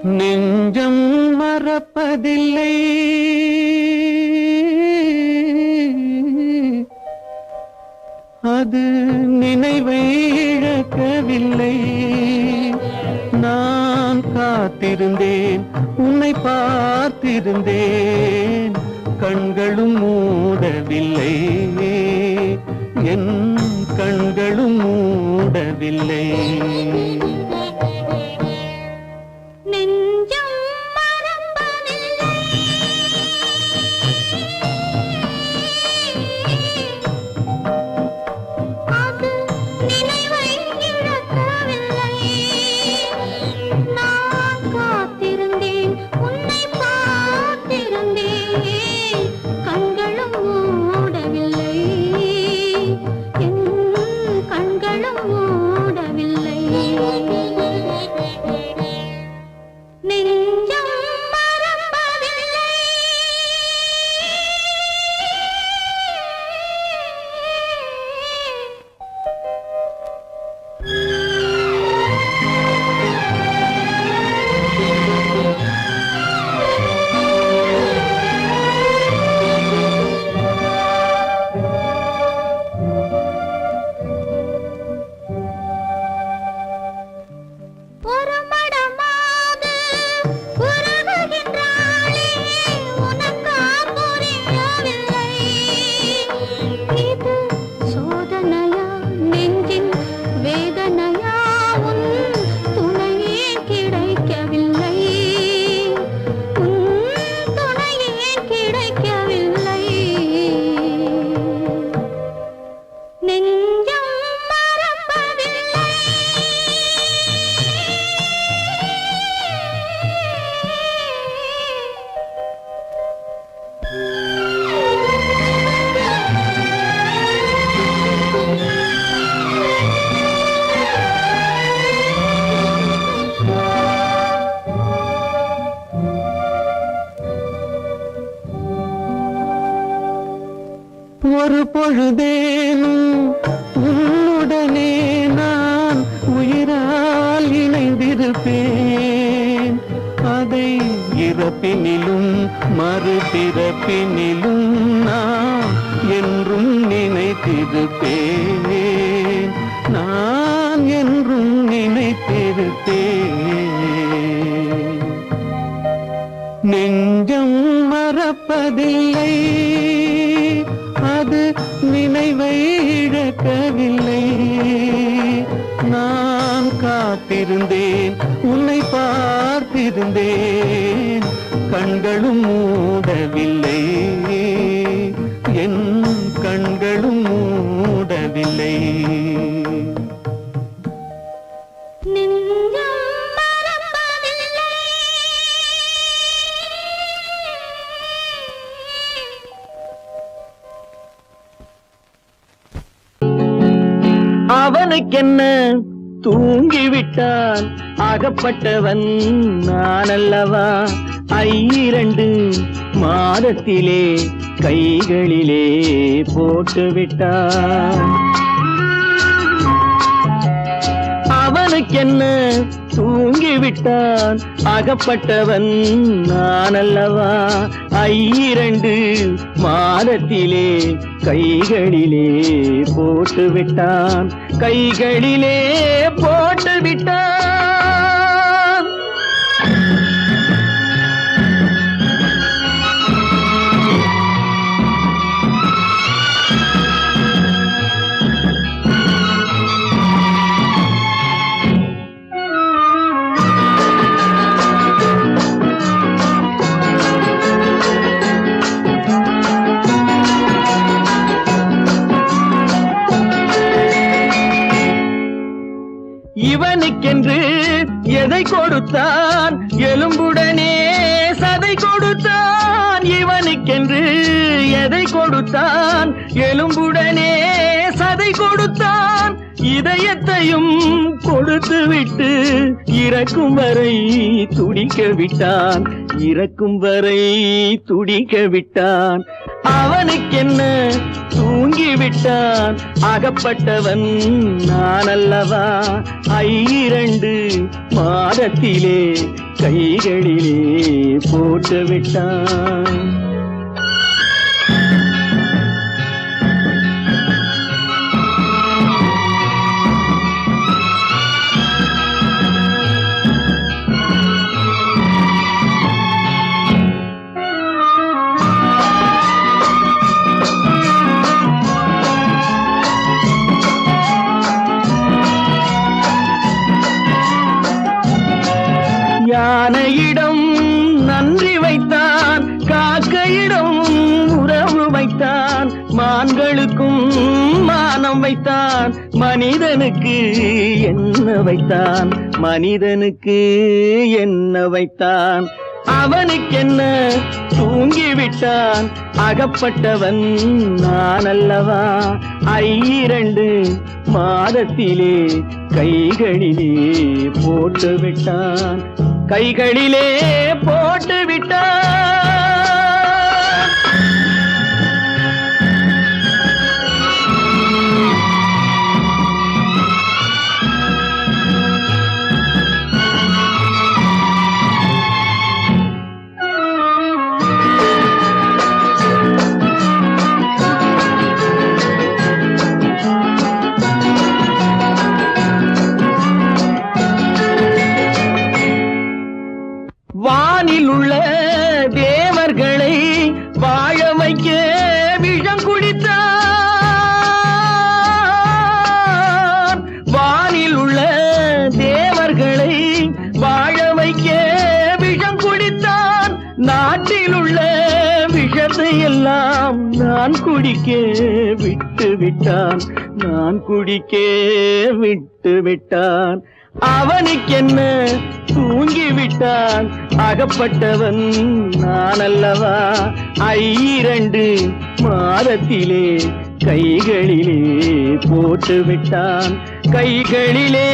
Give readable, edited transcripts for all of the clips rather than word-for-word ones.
நெஞ்சம் மறப்பதில்லை, அது நினைவை இழக்கவில்லை. நான் காத்திருந்தேன், உன்னை பார்த்திருந்தேன், கண்களும் மூடவில்லை, என் கண்களும் மூடவில்லை. ஒரு பொழுதேனும் உன்னுடனே நான் உயிரால் இணைந்திருப்பேன். அதை இறப்பினிலும் மறுபிறப்பினிலும் நான் என்றும் நினைத்திருப்பேன், நான் என்றும் நினைத்திருப்பேன். நெஞ்சம் மறப்பதில்லை, அது நினைவை இழக்கவில்லை. நான் காத்திருந்தேன், உன்னை பார்த்திருந்தேன், கண்களும் மூடவில்லை, என் கண்களும் மூடவில்லை. அவனுக்கென்ன தூங்கிவிட்டான், அகப்பட்டவன் நான் அல்லவா. 2 மாதத்திலே கைகளிலே போட்டுவிட்டான். அவனுக்கென்ன தூங்கிவிட்டான், அகப்பட்டவன் நான் அல்லவா. 2 மாதத்திலே கைகளிலே போட்டுவிட்டான், கைகளிலே போட்டுவிட்டான். இவனுக்கென்று எதை கொடுத்தான், எலும்புடனே சதை கொடுத்தான். இவனுக்கென்று எதை கொடுத்தான், எலும்புடனே சதை கொடுத்தான். இதயத்தையும் கொடுத்து விட்டு இறக்கும் வரை துடிக்க விட்டான், இறக்கும் வரை துடிக்க விட்டான். அவனுக்கென்ன தூங்கி விட்டான், அகப்பட்டவன் நான் அல்லவா. 2 மாதத்திலே கைகளிலே போட்டு விட்டான். யானையிடம் நன்றி வைத்தான், காக்கையிடம் உறவு வைத்தான், மான்களுக்கும் மானம் வைத்தான், மனிதனுக்கு என்ன வைத்தான், மனிதனுக்கு என்ன வைத்தான். அவனுக்கென்ன தூங்கிவிட்டான், அகப்பட்டவன் நான் அல்லவா. 2 மாதத்திலே கைகளிலே போட்டு விட்டான், கைகளிலே போட்டு விட்டான். வானில் உள்ள தேவர்களை வாழ வைக்க விஷம் குடித்தான். வானில் உள்ள தேவர்களை வாழ வைக்க விஷம் குடித்தான். நாட்டில் உள்ள விஷத்தை எல்லாம் நான் குடிக்க விட்டு விட்டான், நான் குடிக்க விட்டு விட்டான். அவனுக்கென்ன தூங்கிவிட்டான், அகப்பட்டவன் நான் அல்லவா. 2 மாதத்திலே கைகளிலே போட்டு விட்டான், கைகளிலே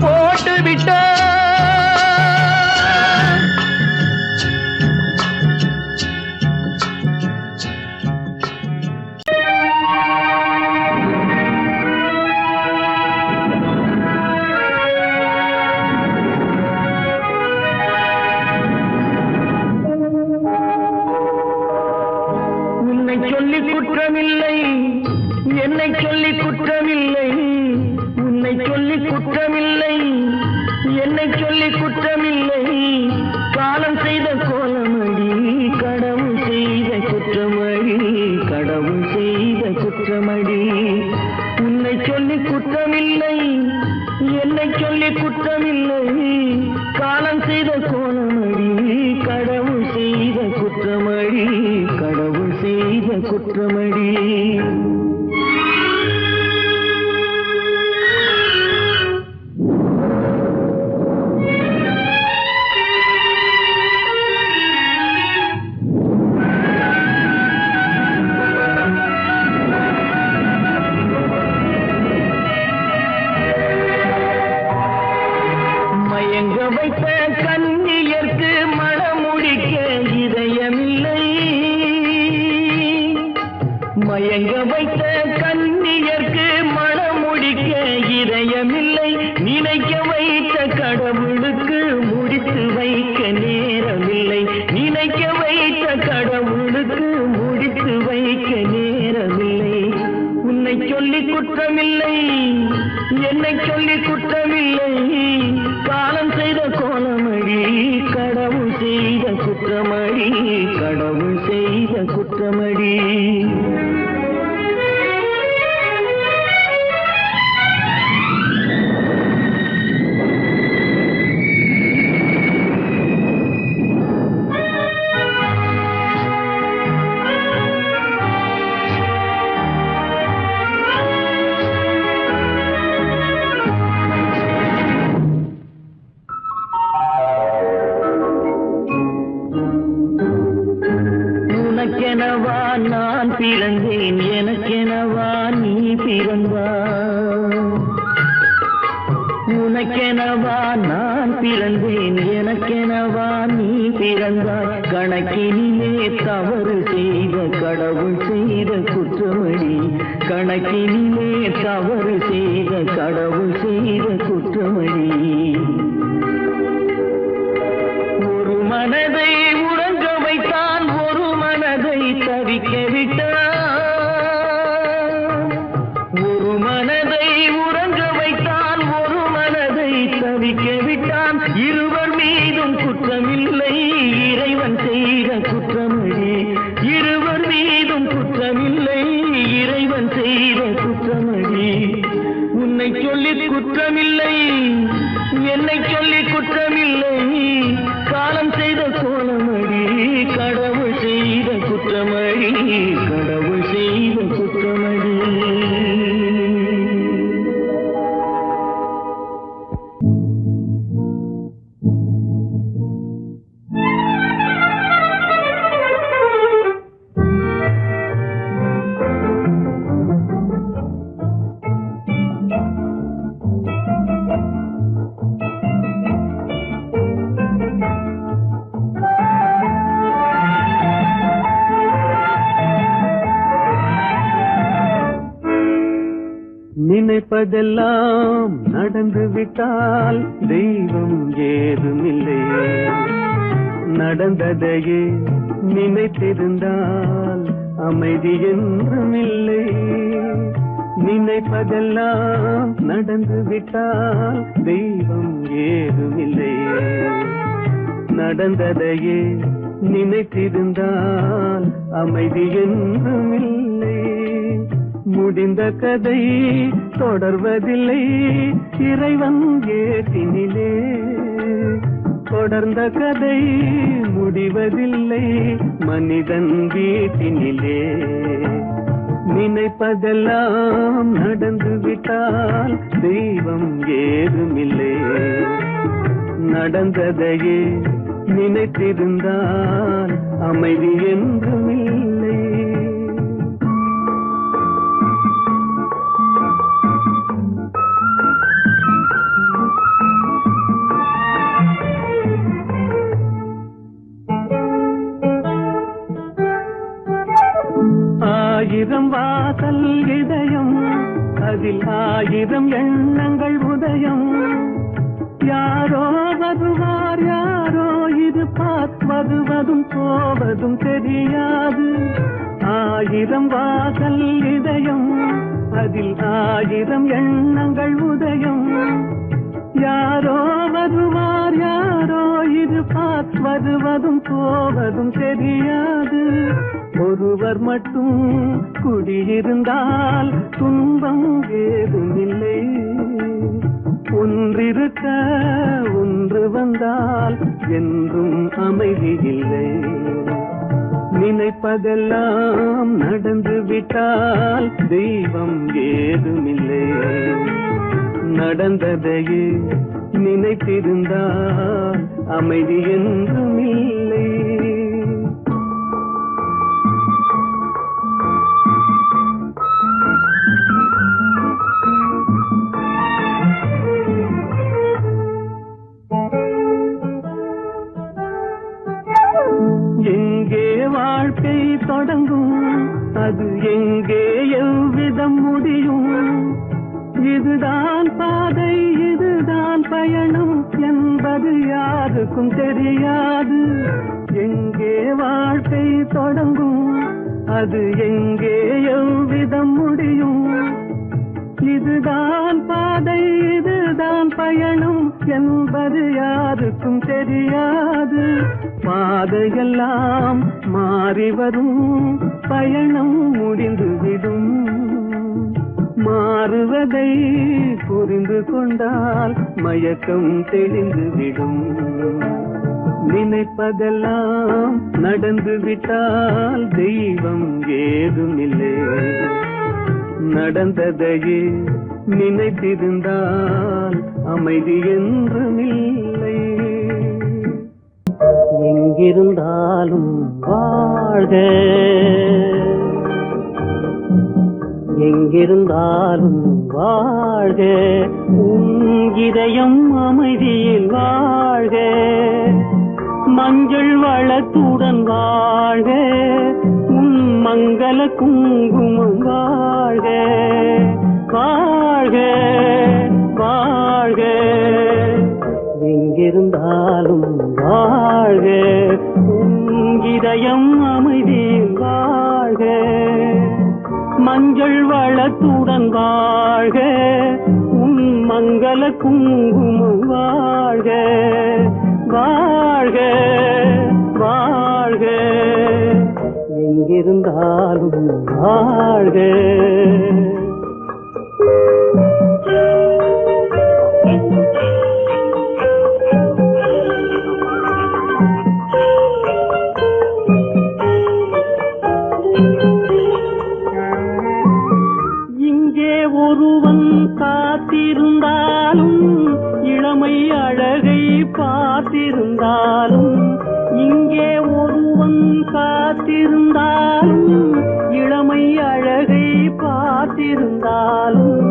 போட்டு விட்டான். சொல்லி குற்றமில்லை, என்னை சொல்லி குற்றமில்லை, உன்னை சொல்லி குற்றமில்லை, என்னை சொல்லி குற்றமில்லை. காலம் செய்த கோலமடி, கடவுள் செய்த குற்றமடி, கடவுள் செய்த குற்றமடி. உன்னை சொல்லி குற்றமில்லை, என்னை சொல்லி குற்றமில்லை. காலம் செய்த கோலமடி, கடவுள் செய்த குற்றமடி, கடவுள் செய்த குற்றமடி. மயங்க வைத்த கண்ணியர்க்கு மனமுடிக்க இதயமில்லை, மயங்க வைத்த கண்ணியர்க்கு மனமுடிக்க இதயமில்லை. நினைக்க வைத்த கடவுளுக்கு முடித்து வைக்க நேரமில்லை, நினைக்க வைத்த கடவுளுக்கு முடித்து வைக்க நேரமில்லை. உன்னை சொல்லி குற்றமில்லை, என்னை சொல்லி குற்றமில்லை. காலம் செய்த கோலமடி, கடவுள் செய்த குற்றமடி, கடவுள் செய்த குற்றமடி. உனக்கெனவா நான் பிறந்தேன், எனக்கெனவா நீ பிறந்தாய். உனக்கெனவா நான் பிறந்தேன், எனக்கெனவா நீ பிறந்தாய். கணக்கினிலே தவறு செய்த கடவுள் செய்த குற்றமடி, கணக்கினிலே தவறு செய்த கடவுள் செய்த குற்றமடி. ஒரு மனதை உறங்க வைத்தான், ஒரு மனதை தவிக்க விட்டான். ஒரு மனதை உறங்க வைத்தான், ஒரு மனதை தவிக்க விட்டான். இருவர் மீதும் குற்றமில்லை, இறைவன் செய்த குற்றமடி. இருவர் மீதும் குற்றமில்லை, இறைவன் செய்த குற்றமடி. உன்னை சொல்லி குற்றமில்லை, என்னை சொல்லி குற்றமில்லை, காலம் செய்த கோலமடி. கடவுள் செய்த குற்றமடி, கடவுள் செய்த குற்றமடி. நினைப்பதெல்லாம் நடந்து விட்டால் தெய்வம் ஏதுமில்லை, நடந்ததையே நினைத்திருந்தால் அமைதி என்றும் இல்லை. நினைப்பதெல்லாம் நடந்து விட்டால் தெய்வம் ஏதுமில்லை, நடந்ததையே நினைத்திருந்தால் அமைதி என்றும் இல்லை. முடிந்த கதை தொடர்வதில்லை, இறைவன் ஏட்டினிலே. தொடர்ந்த கதை முடிவதில்லை, மனிதன் வீட்டினிலே. நினைப்பதெல்லாம் நடந்து விட்டால் தெய்வம் ஏதுமில்லை, நடந்ததையே நினைத்திருந்தால் அமைதி என்றும் இல்லை. ஆயிரம் வாசல் இதயம், அதில் ஆயிரம் எண்ணங்கள் உதயம். யாரோ வருவார், யாரோ இருப்பார், வருவதும் போவதும் தெரியாது. ஆயிரம் வாசல் இதயம், அதில் ஆயிரம் எண்ணங்கள் உதயம். யாரோ வருவார், யாரோ இருப்பார், வருவதும் போவதும் தெரியாது. ஒருவர் மட்டும் குடியிருந்தால் துன்பம் ஏதுமில்லை, ஒன்றிருக்க ஒன்று வந்தால் என்றும் அமைதி இல்லை. நினைப்பதெல்லாம் நடந்து விட்டால் தெய்வம் ஏதுமில்லை, நடந்ததையே நினைத்திருந்தால் அமைதி என்றும் இல்லை. எங்கே வாழ்க்கை தொடங்கும், அது எங்கே எவ்விதம் முடியும்? இதுதான் பாதை, இதுதான் பயணம் என்பது யாருக்கும் தெரியாது. எங்கே வாழ்க்கை தொடங்கும், அது எங்கே எவ்விதம் முடியும்? இதுதான் பாதை, இதுதான் பயணம் என்பது யாருக்கும் தெரியாது. பாதையெல்லாம் மாறி வரும், பயணம் முடிந்துவிடும். மாறுவதை புரிந்து கொண்டால் மயக்கம் தெளிந்துவிடும். நினைப்பதெல்லாம் நடந்து விட்டால் தெய்வம் ஏதுமில்லை, நடந்ததையே நினைத்திருந்தால் அமைதி என்றுமில்லை. எங்கிருந்தாலும் வாழ்க, எங்கிருந்தாலும் வாழ்க, உன் இதயம் அமைதியில் வாழ்க, மஞ்சள் வளத்துடன் வாழ்க, உன் மங்கள குங்குமம் வாழ்க, வாழ்க வாழ்க, எங்கிருந்தாலும் வாழ்க, உன் இதயம் அமைதியில் வாழ்க, மஞ்சள் வளத்துடன் வாழ்க, உன் மங்கள குங்குமம் வாழ்க, வாழ்க வாழ்க, எங்கிருந்தாலும் வாழ்க. இங்கே ஒருவன் காத்திருந்தாலும், இளமை அழகை பார்த்திருந்தாலும், இங்கே ஒருவன் காத்திருந்தாலும், இளமை அழகை பார்த்திருந்தாலும்,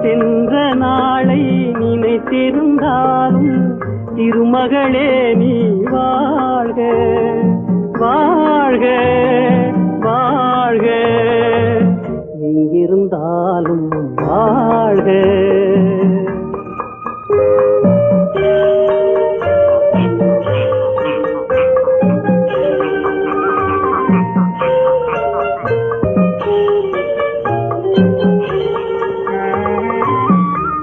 சென்ற நாளை நினைத்திருந்தாலும், திருமகளே நீ வாழ்க, வாழ்க வாழ்க, எங்கிருந்தாலும் வாழ்க.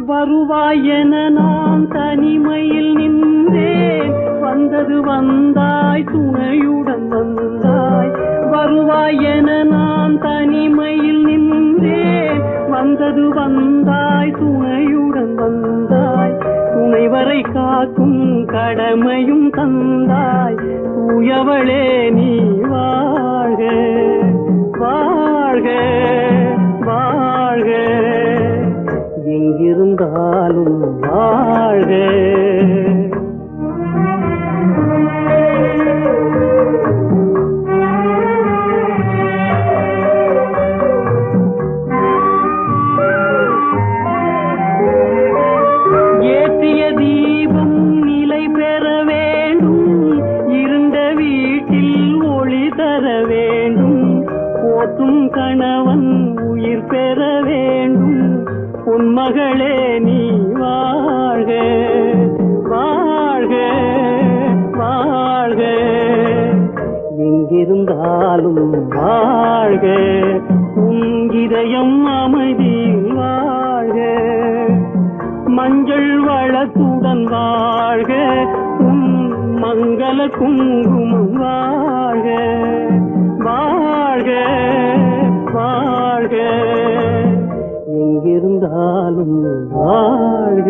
வருவாய் என நான் தனிமையில் நின்றேன், வந்தது வந்தாய் துணையுடன் வந்தாய், வருவாய் என நான் தனிமையில் நின்றேன், வந்தது வந்தாய் துணையுடன் வந்தாய், துணைவரை காக்கும் கடமையும் தந்தாய், தூயவளே நீ வாழ்க, வாழ்க வாழ்க, எங்கிருந்தாலும் வாழ்க. ஏற்றிய தீபம் நிலை பெற வேண்டும், இருண்ட வீட்டில் ஒளி தர வேண்டும், போற்றும் கணவன் உயிர் பெற வேண்டும், பொன்மகளே நீ வாழ்க, வாழ்க வாழ்க, எங்கிருந்தாலும் வாழ்க, உன் இதயம் அமைதியில் வாழ்க, மஞ்சள் வளத்துடன் வாழ்க, உன் மங்கள குங்குமம் வாழ்க, வாழ்க வாழ்க, எங்கிருந்தாலும் வாழ்க.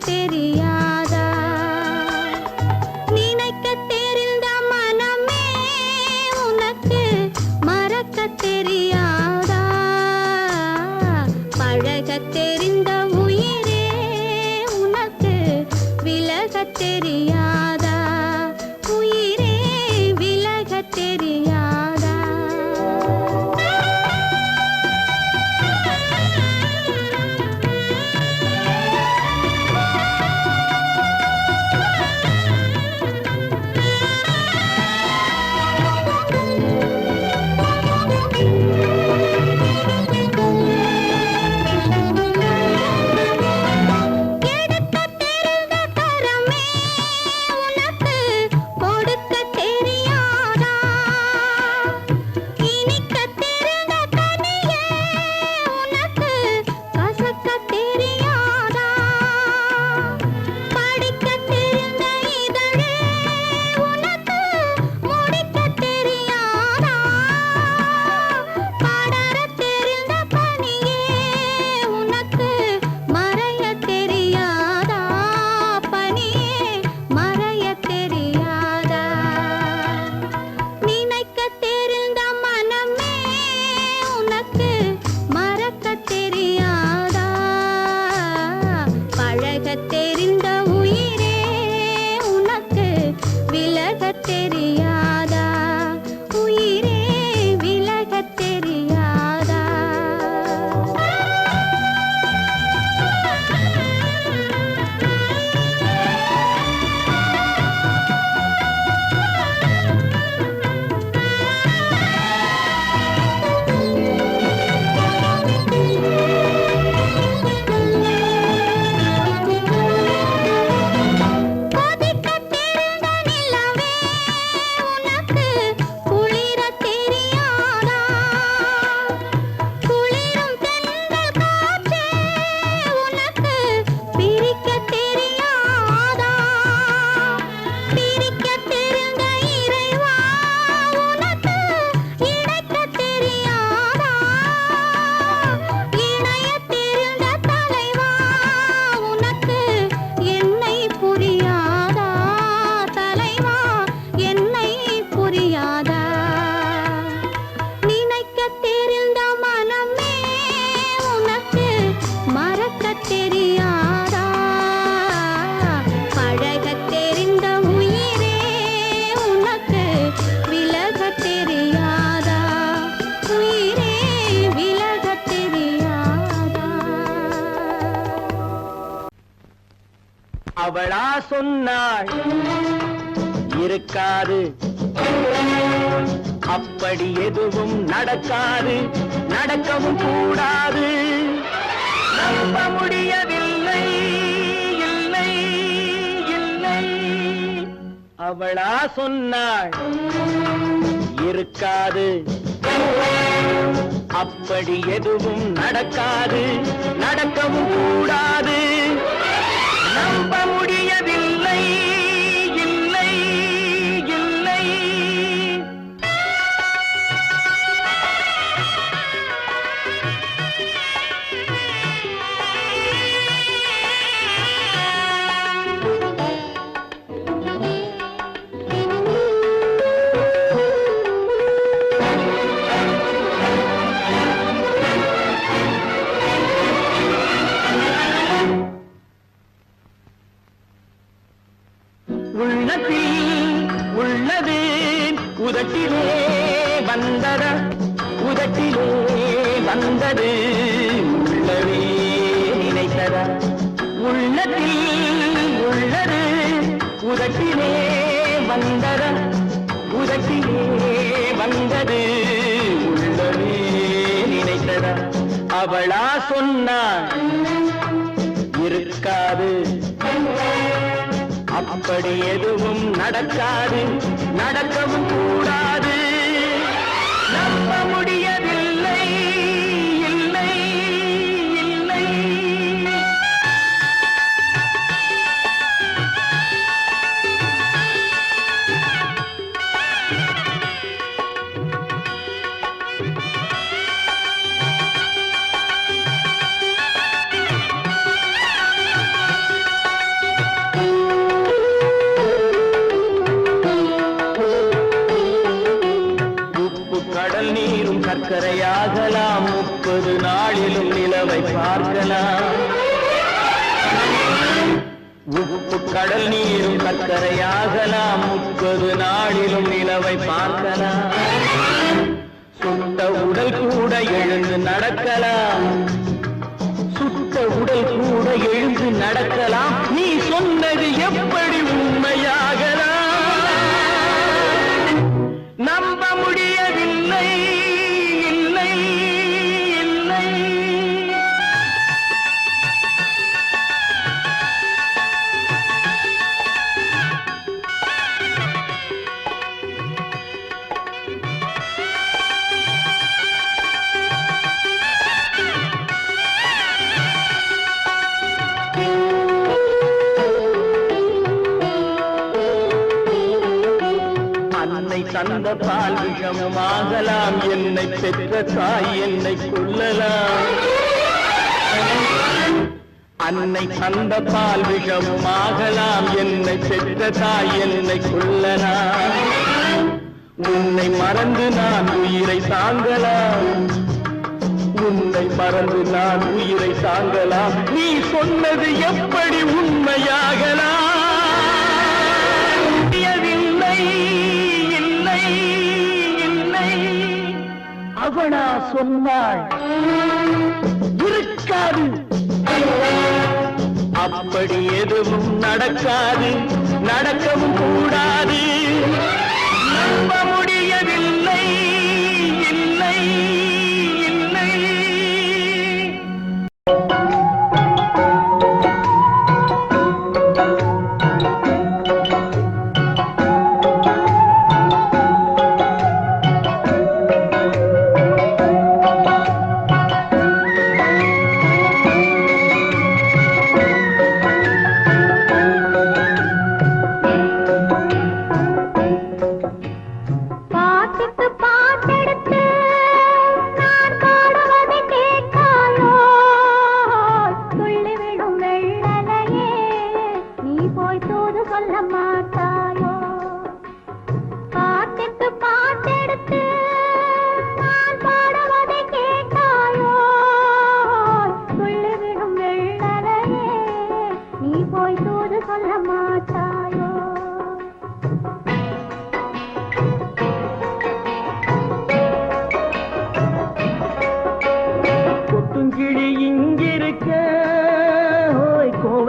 தெரியாதா, நினைக்க தெரிந்த மனமே அவளா சொன்னாள் இருக்காது, அப்படி எதுவும் நடக்காது, நடக்கவும் கூடாது. நம்ப முடியவில்லை, இல்லை இல்லை. அவளா சொன்னாள் இருக்காது, அப்படி எதுவும் நடக்காது, நடக்கவும் கூடாது. நம்ப முடியவில்லை, இல்லை இல்லை. உள்ளத்தில் உள்ளது உதட்டிலே வந்தத, உதட்டிலே வந்தது உள்ளவே நினைத்தத. உள்ளத்தில் உள்ளது உதட்டிலே வந்தத, உதட்டிலே வந்தது உள்ளவே நினைத்தத. அவளா சொன்னாள் இருக்காது, அப்படி எதுவும் நடக்காது, நடக்கவும் கூடாது. நம்ப முடியவில்லை, இல்லை இல்லை. கடல் நீரும் சர்க்கரையாகலாம், 30 நாளிலும் நிலவை பார்க்கலாம். உப்பு கடல் நீரும் சர்க்கரையாகலாம், 30 நாளிலும் நிலவை பார்க்கலாம். சுட்ட உடல் கூட எழுந்து நடக்கலாம், சுட்ட உடல் கூட எழுந்து நடக்கலாம். நீ சொன்னது எப்படி உண்மையாகலாம்? நம்ப முடியவில்லை, இல்லை இல்லை. அன்னை தந்த பால் விஷமாகலாம், என்னை பெற்ற தாய் என்னை கொல்லலாம். அன்னை தந்த பால் விஷமாகலாம், என்னை பெற்ற தாய் என்னை கொல்லலாம். உன்னை மறந்து நான் உயிரை தாங்கலாம், உன்னை மறந்து நான் உயிரை தாங்கலாம். நீ சொன்னது எப்படி உண்மையாகலாம்? இல்லை இல்லை. அவளா சொன்னாள் இருக்காது, அப்படி எதுவும் நடக்காது, நடக்கவும் கூடாது. நம்ப முடியவில்லை, இல்லை இல்லை.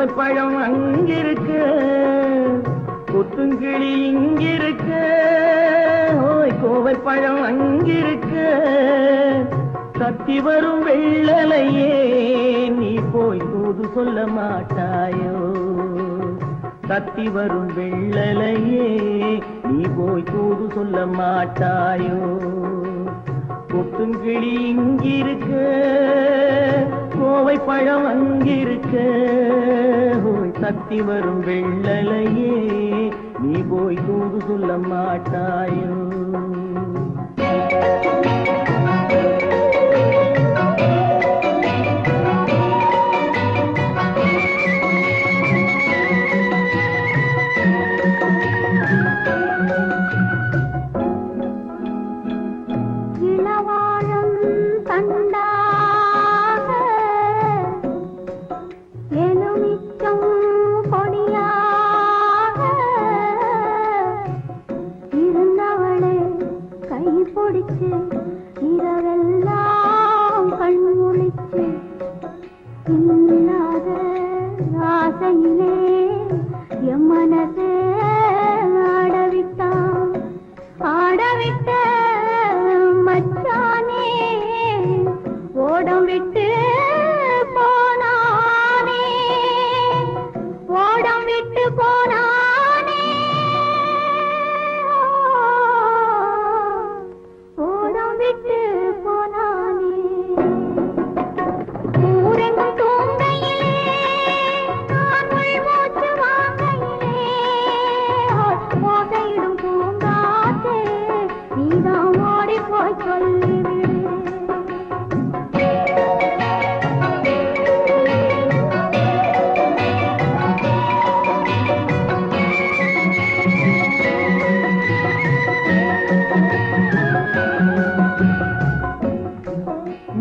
கோவை பழம் அங்கிருக்க, கொத்துங்கிளி இங்கிருக்க, ஓய் கோவை பழம் அங்கிருக்க, தத்தி வரும் வெள்ளலையே நீ போய் தூது சொல்ல மாட்டாயோ, தத்தி வரும் வெள்ளலையே நீ போய் தூது சொல்ல மாட்டாயோ, கொத்துங்கிளி இங்கிருக்க, கோவை பழம் அங்கிருக்க, ஓய் தத்தி வரும் வெள்ளலையே நீ போய் தூது சொல்ல மாட்டாயோ. இரவெல்லாம் கண்முழிச்சு இல்லாத ஆசையிலே என் மனசே ஆடவிட்டான், ஆடவிட்ட மச்சானே ஓடம் விட்டு போனானே, ஓடம் விட்டு போனானே, ஓடம் விட்டு போனானே. ஊரெங்கும் தூங்கையிலே நான் உள்மூச்சு வாங்கையிலே ஓசையிடும் பூங்காற்றே நீதான் ஓடி போய் சொல்லிவிடு.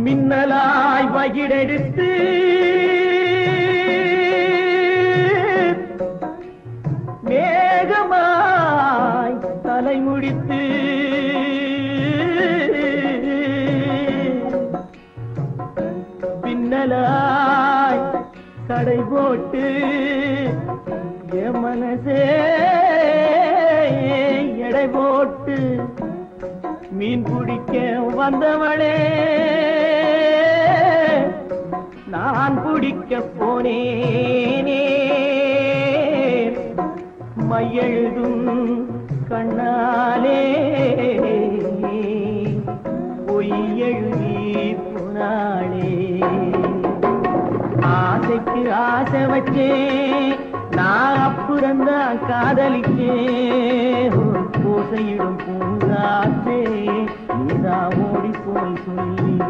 மின்னலாய் வகிடெடுத்து மேகமாய் தலைமுடித்து பின்னலாய் கடை போட்டு என் மனசே எடை போட்டு மீன் பிடிக்க வந்தவளே நான் பிடிக்க போனேனே, மையெழுதும் கண்ணாலே பொய் எழுதி போனாளே. ஆசைக்கு ஆசை வச்சேன் நான் அப்புறந்தான் காதலிச்சேன், பூசையிடும் பூங்காற்றே நீதான் ஓடி போய் சொல்லிவிடு.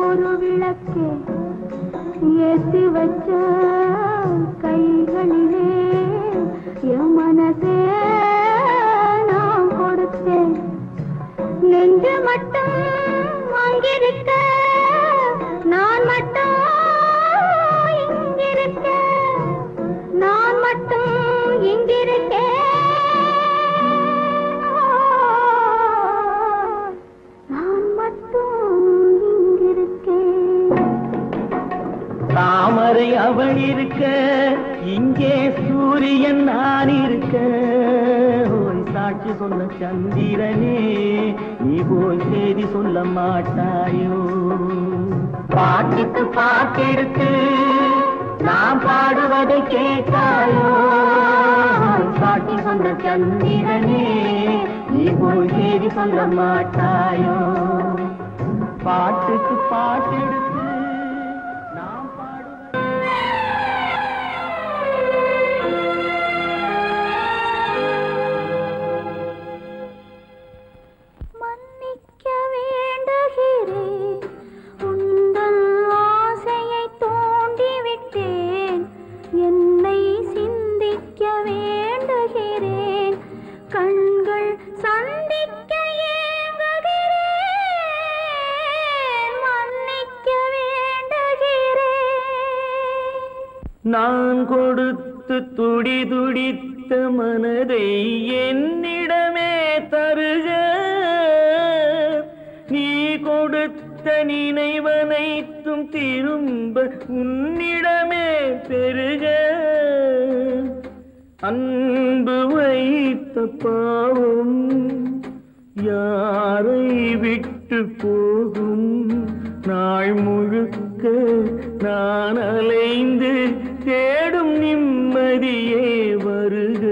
ஒரு விளக்கே ஏற்றி வச்ச கைகளிலே என் மனசே நான் கொடுத்தேன், நெஞ்சு மட்டும் அங்கிருக்க நான் மட்டும் இங்கிருக்க, நான் மட்டும் இங்கிருக்கேன், தாமரை அவள் இருக்க இங்கே சூரியன் நான் இருக்க, ஓய் சாட்சி சொன்ன சந்திரனே நீ போய் செய்தி சொல்ல மாட்டாயோ, பாட்டுக்கு பாட்டெடுத்து நான் பாடுவதை கேட்டாயோ, சாட்சி சொன்ன சந்திரனே நீ போய் செய்தி சொல்ல மாட்டாயோ, பாட்டுக்கு பாட்டெடுத்து மன்னிக்க வேண்டுகிறேன் உந்தன் நான் கொடுத்து துடி துடித்த மனதை என்னிடமே தருக, நீ கொடுத்த நினைவனைத்தும் திரும்ப உன்னிடமே பெருக. அன்பு வைத்த பாவம் யாரை விட்டு போகும், நாள் முழுக்க நான் அலைந்து தேடும் நிம்மதியே வருக.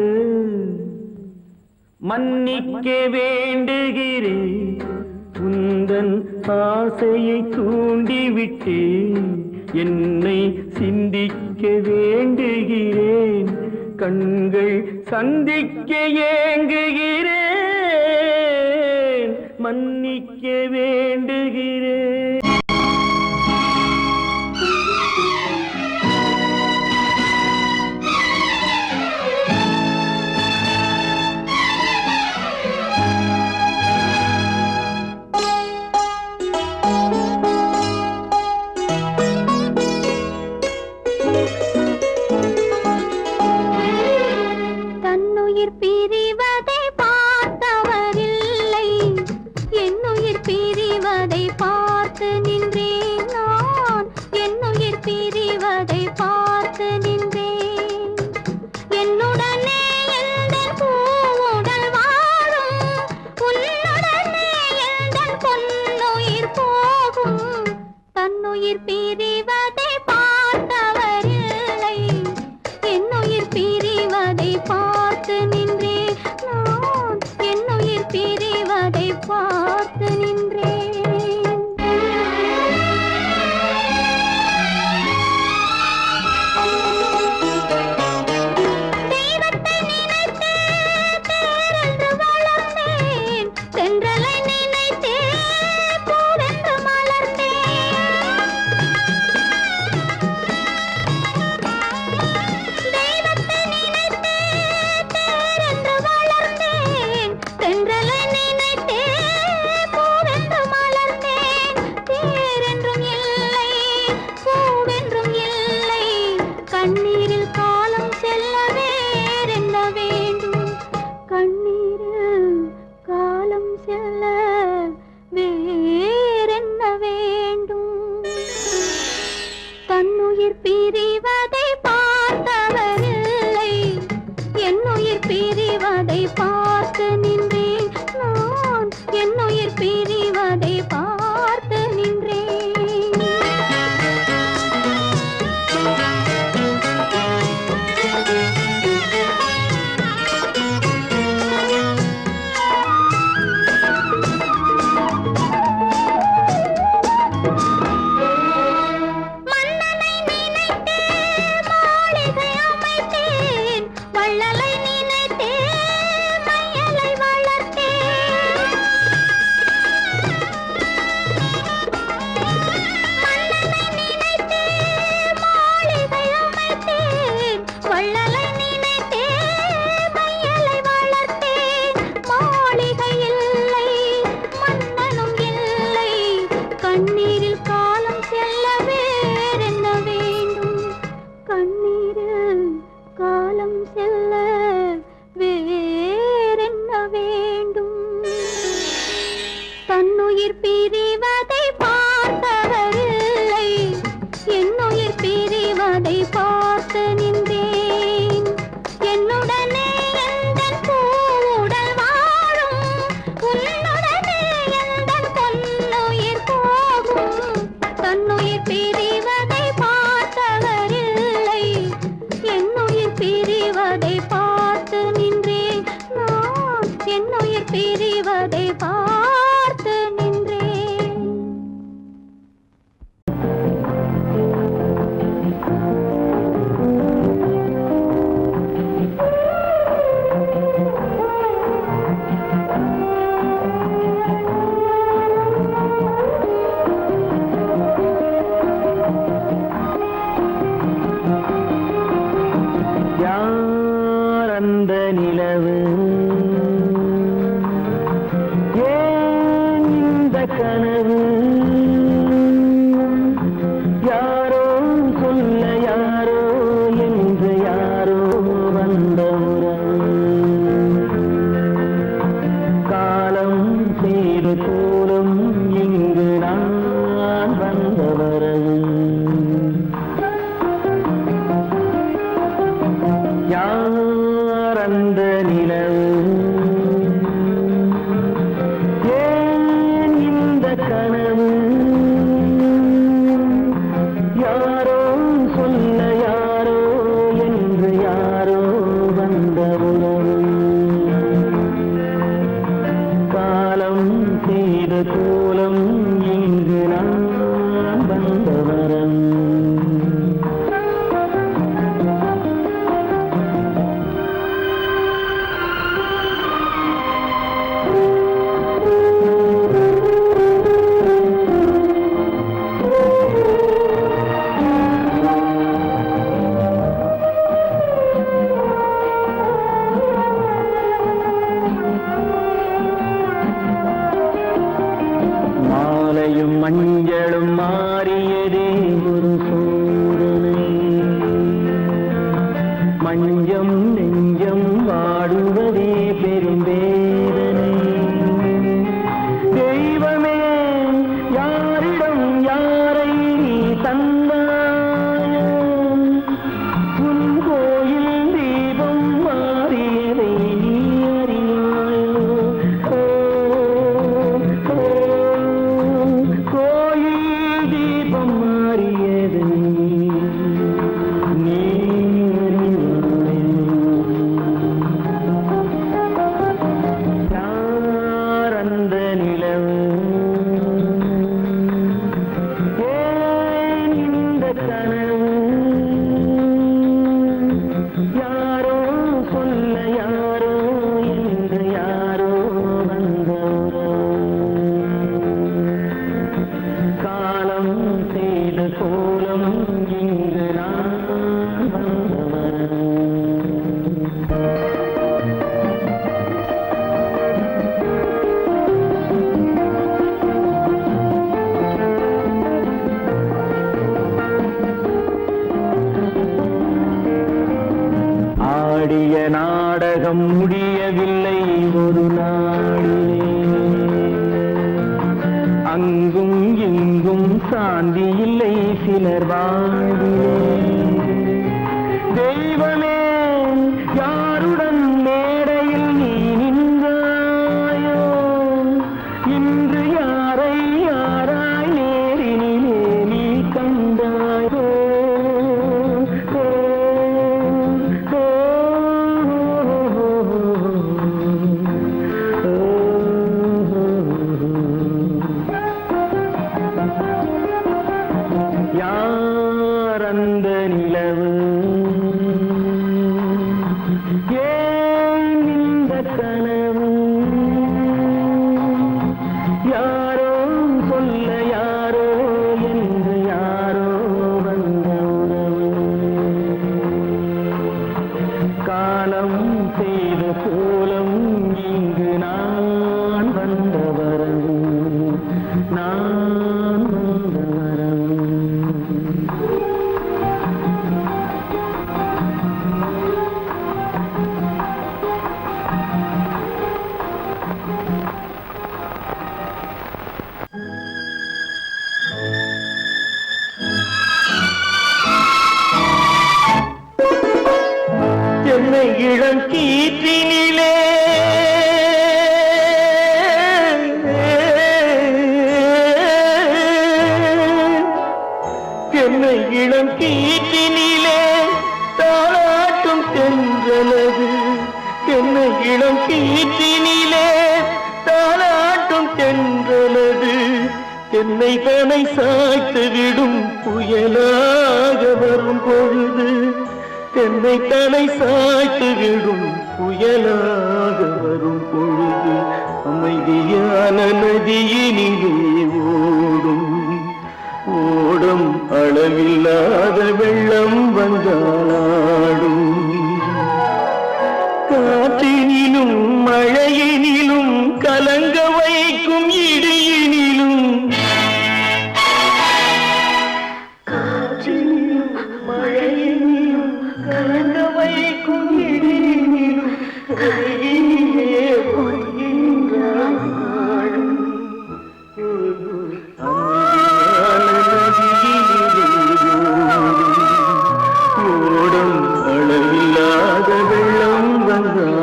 மன்னிக்க வேண்டுகிறேன், உந்தன் ஆசையை தூண்டிவிட்டேன், என்னை சிந்திக்க வேண்டுகிறேன், கண்கள் சந்திக்க ஏங்குகிறேன், மன்னிக்க வேண்டுகிறேன். உறவு காலம் செய்த கோலம் இங்கு நான் வந்த வரவு யார் அந்த நிலவு ஏன் இந்த கனவு யாரோ சொல்ல யாரோ என்று யாரோ வந்த உறவு காலம் செய்த கோலம் இங்கு நான் வந்த வரம் மாலையும் மஞ்சளும் மாறியதே ஒரு சோதனை மஞ்சம் நெஞ்சம் வாடுவதே பெரும் வேதனை தெய்வமே யாரிடம் யாரை நீ தந்தாயோ உன் கோயில் தீபம் மாறியதை நீ அறியாயோ கோயில் தீபம் மாறியதை நீ யார் அந்த நிலவு ஏன் இந்த கனவு யாரோ சொல்ல யாரோ என்று யாரோ வந்த காலம் செய்த கோலம் இங்கு நான் வந்தவர் ஆடிய நாடகம் முடியவில்லை ஒரு நாளிலே அங்கும் இங்கும் சாந்தி இல்லை சிலர் வாழ்விலே தெய்வமே யாருடன் மேடையில் நீ நின்றாயோ இன்று யாரை யாராய் நேரினிலே நீ கண்டாயோ யார் அந்த நிலவு ஏன் இந்த கனவு யாரோ சொல்ல யாரோ என்று யாரோ வந்த உறவு காலம் செய்த கோலம் இங்கு நான் வந்த வரவு நான் வந்த வரவு என்னை இளம் கீற்றினிலே என்னை இளம் கீற்றினிலே தாளாட்டும் தென்றலது என்னை இளம் கீற்றினிலே தாளாட்டும் தென்றலது என்னை தனை சாய்த்து விடும் புயலாக வரும் பொழுது என்னை தலை சாய்த்து விடும் புயலாக வரும் பொழுது அமைதியான நதியினிலே ஓடும் ஓடும் அளவில்லாத வெள்ளம் வந்தாடும் காற்றினிலும் மழையினிலும் கலங்க வைக்கும் இடியினிலும் காற்றினிலும் மழையினிலும் கலங்க வைக்கும் இடியினிலும் கரையினிலே வருகின்றாள் நாளும். ஓடம் அளவில்லாத வெள்ளம் வந்தாள்.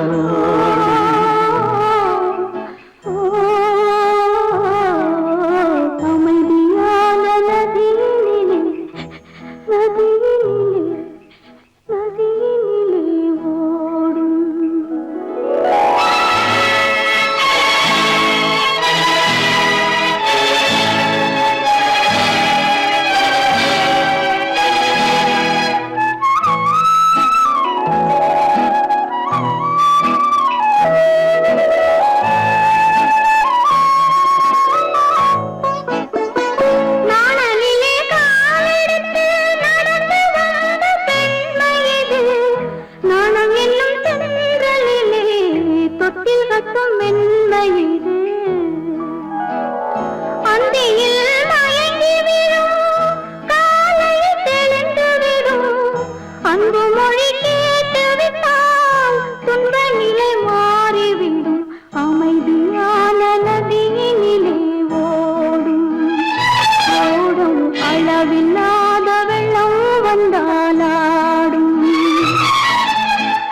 அமைதியான நதியினிலே ஓடும். நாணலிலே காலெடுத்து நடந்து வந்த பெண்மை இது. நாணம் என்னும் தென்றலிலே தொட்டில் கட்டும் மென்மை இது. அந்தியில் மயங்கி விடும், காலையில் தெளிந்து விடும். அன்பு மொழி கேட்டு விட்டால் துன்ப நிலை மாறிவிடும். அமைதியான நதியினிலே ஓடும் ஓடும் அளவில்லாத வெள்ளம் வந்தாலாடும்.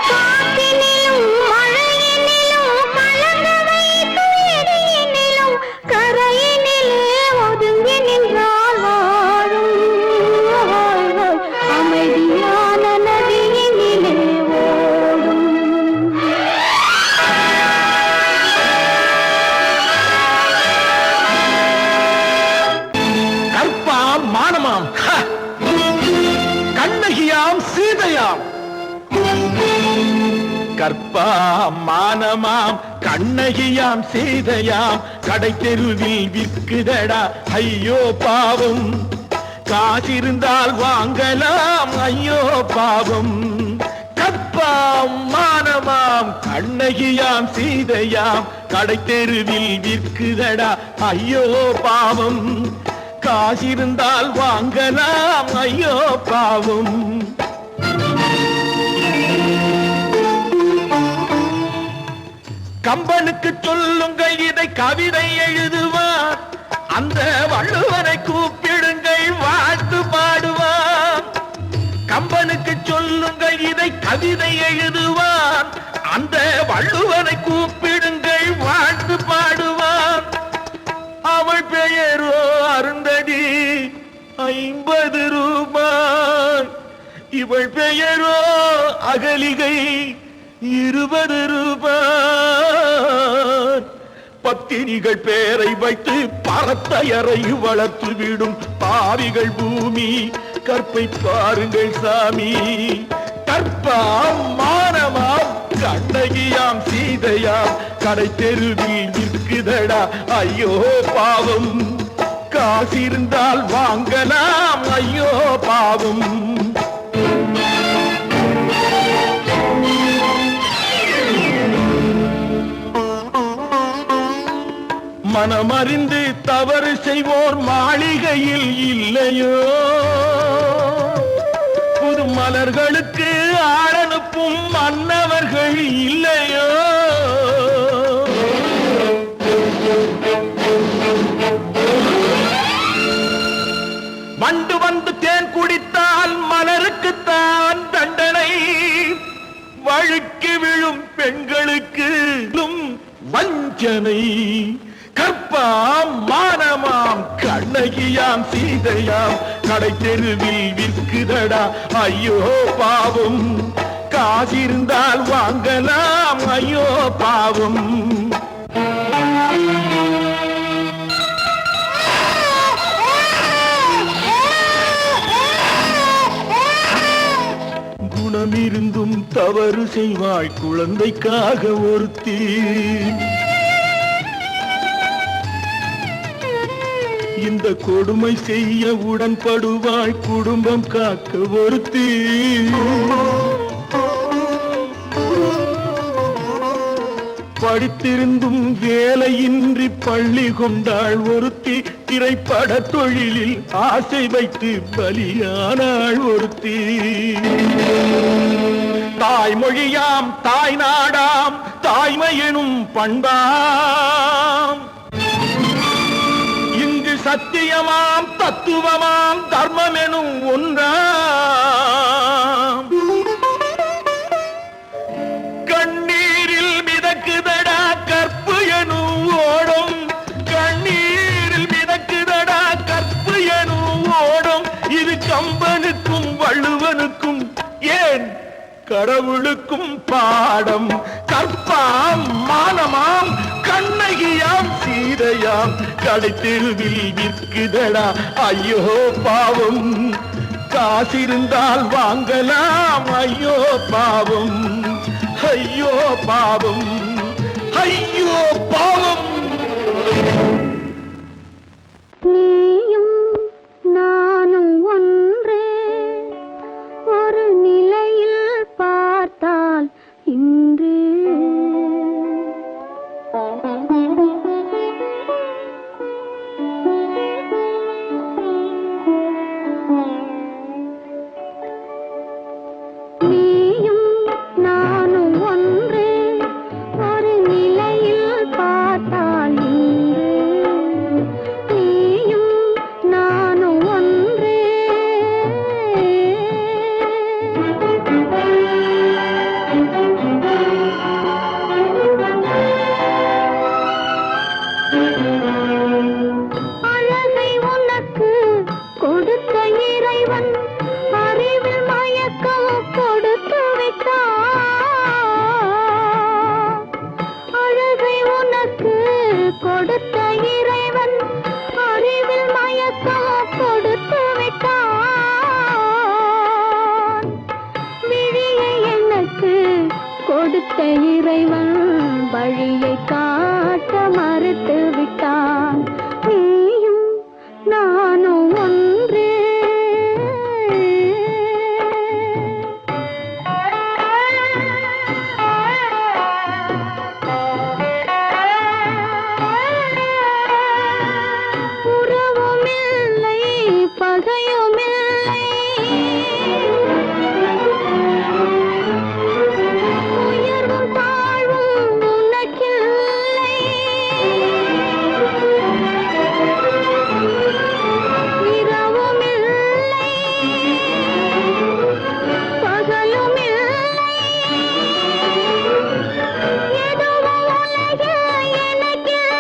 காற்றினிலும் மழையினிலும் கலங்க வைக்கும் இடியினிலும் கரையினிலே ஒதுங்கி நின்றால் வாழும். அமைதியான நதியினிலே ஓடும். கற்பாம் மானமாம் கண்ணகியாம் சீதையாம். கற்பாம் மானமாம் கண்ணகியாம் சீதையாம் கடை தெருவில் விற்குதடா ஐயோ பாவம். காசிருந்தால் வாங்கலாம் ஐயோ பாவம். கற்பாம் மானமாம் கண்ணகியாம் சீதையாம் கடை தெருவில் விற்குதடா ஐயோ பாவம். காசிருந்தால் வாங்கலாம் ஐயோ பாவம். கம்பனுக்கு சொல்லுங்கள் இதை கவிதை எழுதுவார். அந்த வள்ளுவனை கூப்பிடுங்கள் வாழ்த்து பாடுவார். கம்பனுக்கு சொல்லுங்கள் இதை கவிதை எழுதுவார். அந்த வள்ளுவனை கூப்பிடுங்கள் வாழ்த்து பாடுவார். அவள் பெயரோ அருந்ததி 50 ரூபாய். இவள் பெயரோ அகலிகை 20 ரூபாய். பத்தினிகள் பேரை வைத்து பரத்தையரை வளர்த்து விடும் பாவிகள் பூமி. கற்பை பாருங்கள் சாமி. கற்பாம் மானமாம் கண்ணகியாம் சீதையாம் கடை தெருவில் நிற்குதடா ஐயோ பாவம். காசிருந்தால் வாங்கலாம் ஐயோ பாவம். மனமறிந்து தவறு செய்வோர் மாளிகையில் இல்லையோ. புது மலர்களுக்கு ஆளனுப்பும் மன்னவர்கள் இல்லையோ. வண்டு வந்து தேன் குடித்தால் மலருக்குத்தான் தண்டனை. வழுக்கி விழும் பெண்களுக்கு வஞ்சனை. கற்பாம் மானமாம் கண்ணகியாம் சீதையாம் கடை தெருவில் விற்குதடா ஐயோ பாவம். காசிருந்தால் வாங்கலாம் ஐயோ பாவம். குணமிருந்தும் தவறு செய்வாய் குழந்தைக்காக ஒருத்தி. இந்த கொடுமை செய்ய உடன்படுவாய் குடும்பம் காக்க ஒருத்தி. படித்திருந்தும் வேலையின்றி பள்ளி கொண்டாள் ஒருத்தி. திரைப்பட தொழிலில் ஆசை வைத்து பலியானாள் ஒருத்தி. தாய்மொழியாம் தாய் நாடாம் தாய்மையெனும் பண்பாம் இங்கு சத்தியமாம் தத்துவமாம் தர்மமெனும் ஒன்றாம் கண்ணீரில் மிதக்குதடா கற்பு எனும் ஓடும் கண்ணீரில் மிதக்குதடா கற்பு எனும் ஓடும் இது கம்பனுக்கும் வள்ளுவனுக்கும் ஏன் கடவுளுக்கும் பாடம் கற்பாம் மானமாம் கண்ணகியாம் சீதையாம் கடைத்தெருவில் விற்குதடா ஐயோ பாவம் காசிருந்தால் வாங்கலாம் ஐயோ பாவம் ஐயோ பாவம் ஐயோ பாவம் நீயும் நானும் ஒன்றே ஒரு நிலையில் பார்த்தால் இன்று நீயும் நானும் ஒன்றே ஒரு நிலையில் பார்த்தால் இன்று நீயும் நானும் ஒன்றே அழகை உனக்கு கொடுத்த இறைவன் அறிவில் மயக்கம் கொடுத்து விட்டான் அழகை உனக்கு கொடுத்த இறைவன் அறிவில் மயக்கம் கொடுத்து விட்டான் விழியை எனக்கு கொடுத்த இறைவன் வழியை காட்ட மறுத்து விட்டான் நீயும் நானும் ஒன்றே உறவுமில்லை பகையுமில்லை உயர்வும் தாழ்வும் உனக்கில்லை இரவுமில்லை பகலுமில்லை எதுவும் உலகில் எனக்கில்லை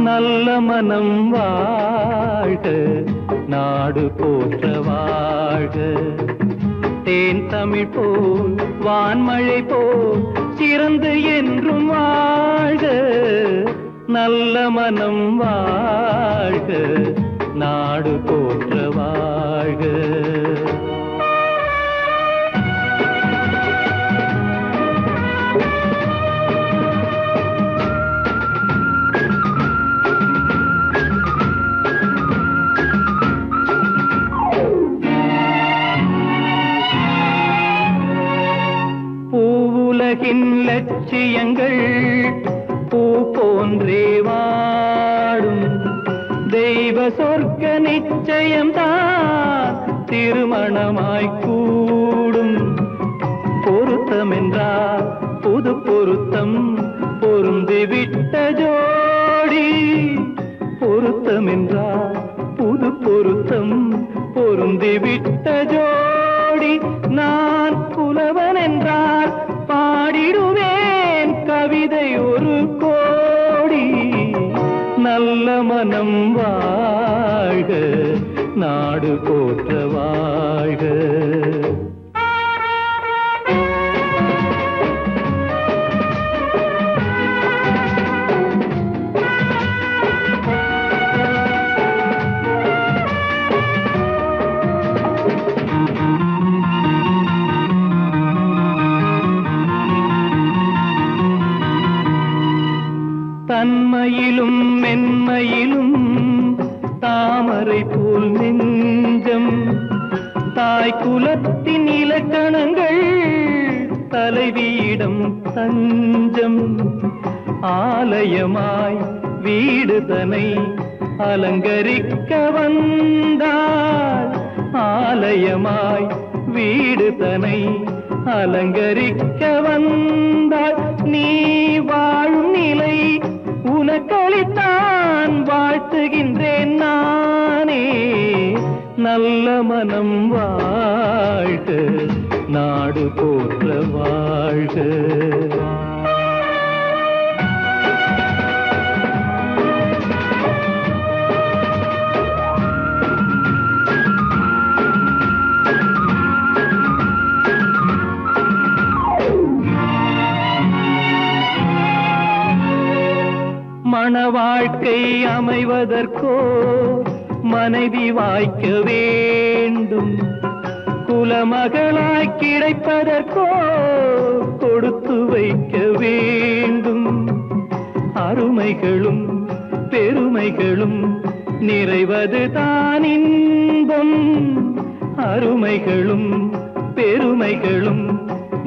நல்ல மனம் வாழ்க நாடு போற்ற வாழ்க தேன் தமிழ் போல் வான்மழை போல் சிறந்து என்றும் வாழ்க நல்ல மனம் வாழ்க நாடு போற்ற வாழ்க பூவுலகின் லட்சியங்கள் பூ போன்றே வாடும் தெய்வ சொர்க்க நிச்சயம்தான் திருமணமாய் கூடும் பொருத்தமென்றால் புது பொருத்தம் பொருந்திவிட்ட ஜோடி பொருத்தமென்றால் புது பொருத்தம் பொருந்திவிட்ட ஜோடி நான் புலவன் என்றால் பாடிடுவேன் கவிதை ஒரு கோடி நல்ல மனம் வாழ்க நாடு போற்ற வாழ்க தாமரை போல் நெஞ்சம் தாய் குலத்தின் இலக்கணங்கள் தலைவியிடம் தஞ்சம் ஆலயமாய் வீடுதனை அலங்கரிக்க வந்தாள் ஆலயமாய் வீடுதனை அலங்கரிக்க வந்தாள் நீ வாழும் நிலை உனக்களித்தான் வாழ்த்துகின்றேன் நானே நல்ல மனம் வாழ்க நாடு போற்ற வாழ்க மண வாழ்க்கை அமைவதற்கோ மனைவி வாய்க்க வேண்டும் குலமகளாய் கிடைப்பதற்கோ கொடுத்து வைக்க வேண்டும் அருமைகளும் பெருமைகளும் நிறைவது தான் இன்பம் அருமைகளும் பெருமைகளும்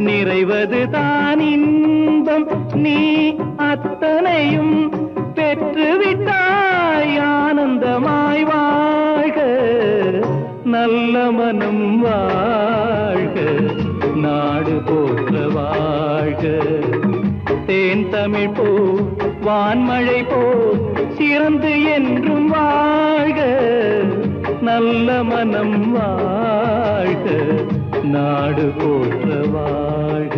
நிறைவது தான் இன்பம் நீ அத்தனையும் பெற்றுவிட்டாய் ஆனந்தமாய் வாழ்க நல்ல மனம் வாழ்க நாடு போற்ற வாழ்க தேன் தமிழ் போ வான்மழை போ சிறந்து என்றும் வாழ்க நல்ல மனம் வாழ்க நாடு போற்ற வாழ்க